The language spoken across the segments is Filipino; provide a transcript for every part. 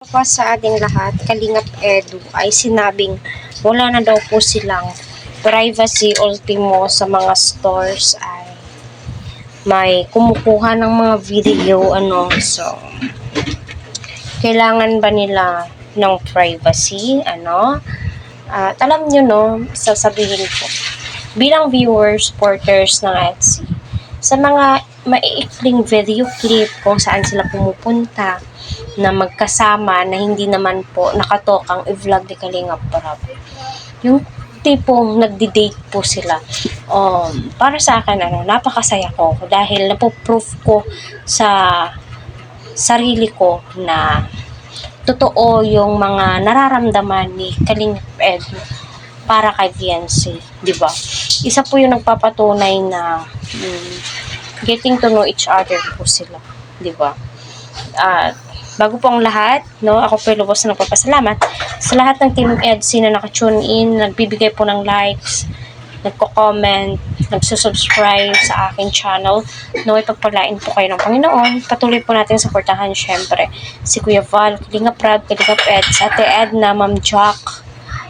Pa sa ating lahat, Kalingap Edu ay sinabing wala na daw po silang privacy ultimo sa mga stores ay may kumukuha ng mga video so kailangan ba nila ng privacy at alam nyo sasabihin ko bilang viewers, supporters ng Etsy sa mga maiikling video clip kung saan sila pumupunta na magkasama na hindi naman po nakatokang i-vlog ni Kalingap Prab. Yung tipong nagdi-date po sila. Para sa akin, napakasaya ko dahil napoproof ko sa sarili ko na totoo yung mga nararamdaman ni Kalingap Edu para kay Fiancé, di ba? Isa po yung nagpapatunay na getting to know each other po sila, di ba? At bago po ang lahat, ako po lubos na nagpapasalamat sa lahat ng Team Etsy na naka-tune in, nagbibigay po ng likes, nagko-comment, nagsusubscribe sa aking channel. Ipagpalain po kayo ng Panginoon. Patuloy po natin supportahan syempre si Kuya Val, Kalingap Prab, Kalingap Eds, Ate Edna, Ma'am Jack,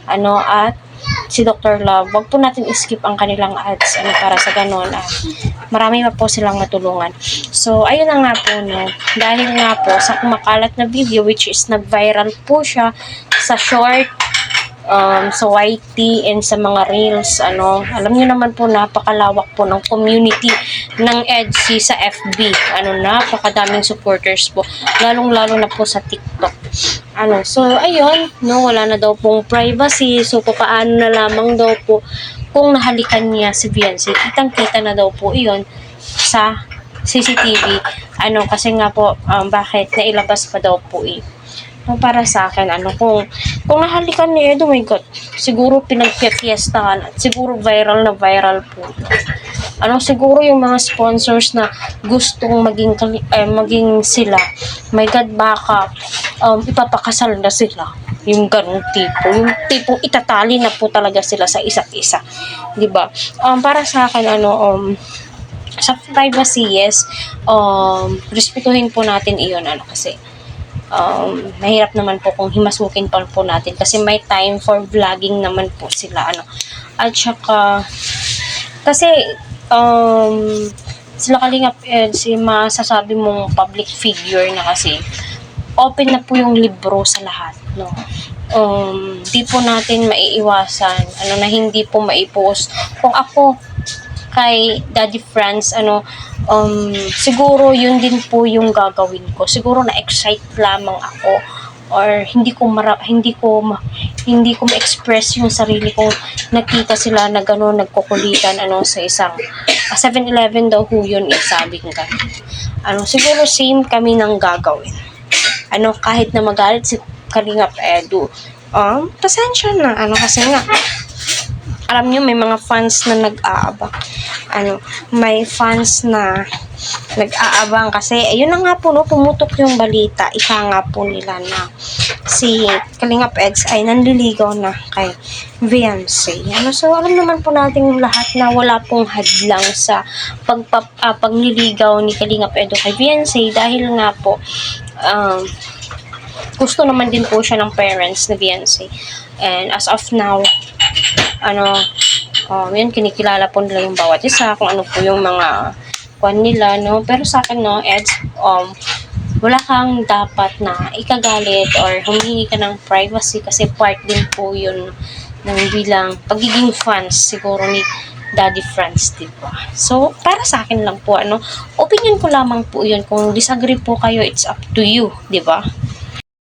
at si Dr. Love. Wag po natin i-skip ang kanilang ads para sa ganun marami pa po silang matulungan. So, ayun na nga po, dahil nga po sa kumakalat na video which is nag-viral po siya sa short, sa YT and sa mga reels, alam niyo naman po napakalawak po ng community ng Etsy sa FB. Napakadaming supporters po, lalong-lalo na po sa TikTok. So ayun, wala na daw pong privacy. So paano na lamang daw po kung nahalikan niya si Fiancé, kitang-kita na daw po iyon sa CCTV. Kasi nga po, bakit nailabas pa daw po para sa akin, kung nahalikan niya, oh my God, siguro pinagpifiestahan at siguro viral na viral po. Siguro yung mga sponsors na gustong maging sila, my God, baka ipapakasal na sila. Yung ganung yung tipong itatali na po talaga sila sa isa't isa. Diba? Para sa akin, sa privacy, yes, respetuhin po natin iyon, kasi mahirap naman po kung himasukin pa po natin kasi may time for vlogging naman po sila, at saka kasi sila Kalingap si masasabi mong public figure na kasi open na po yung libro sa lahat, di po natin maiiwasan na hindi po maipost. Kung ako kay Daddy Franz, siguro yun din po yung gagawin ko. Siguro na-excite lamang ako or hindi ko ma-express yung sarili kong nakita sila na gano'n nagkukulitan sa isang 7-Eleven daw ho yun, sabi ko siguro same kami nang gagawin. Kahit na magalit si Kalingap Edu, pasensya na, kasi nga alam nyo, may mga fans na nag-aabang. May fans na nag-aabang kasi, ayun na nga po, pumutok yung balita. Ika nga po nila na si Kalingap Eds ay nanliligaw na kay Fiancé. So, alam naman po natin lahat na wala pong hadlang sa pagniligaw ni Kalingap Edu kay Fiancé dahil nga po, gusto naman din po siya ng parents ni Fiancé. And as of now, yan, kinikilala po nila yung bawat isa, kung ano po yung mga kwan nila, pero sa akin, Eds, wala kang dapat na ikagalit or humingi ka ng privacy kasi part din po yun ng bilang pagiging fans siguro ni Daddy Franz, diba? So, para sa akin lang po, opinion ko lamang po yun. Kung disagree po kayo, it's up to you, diba?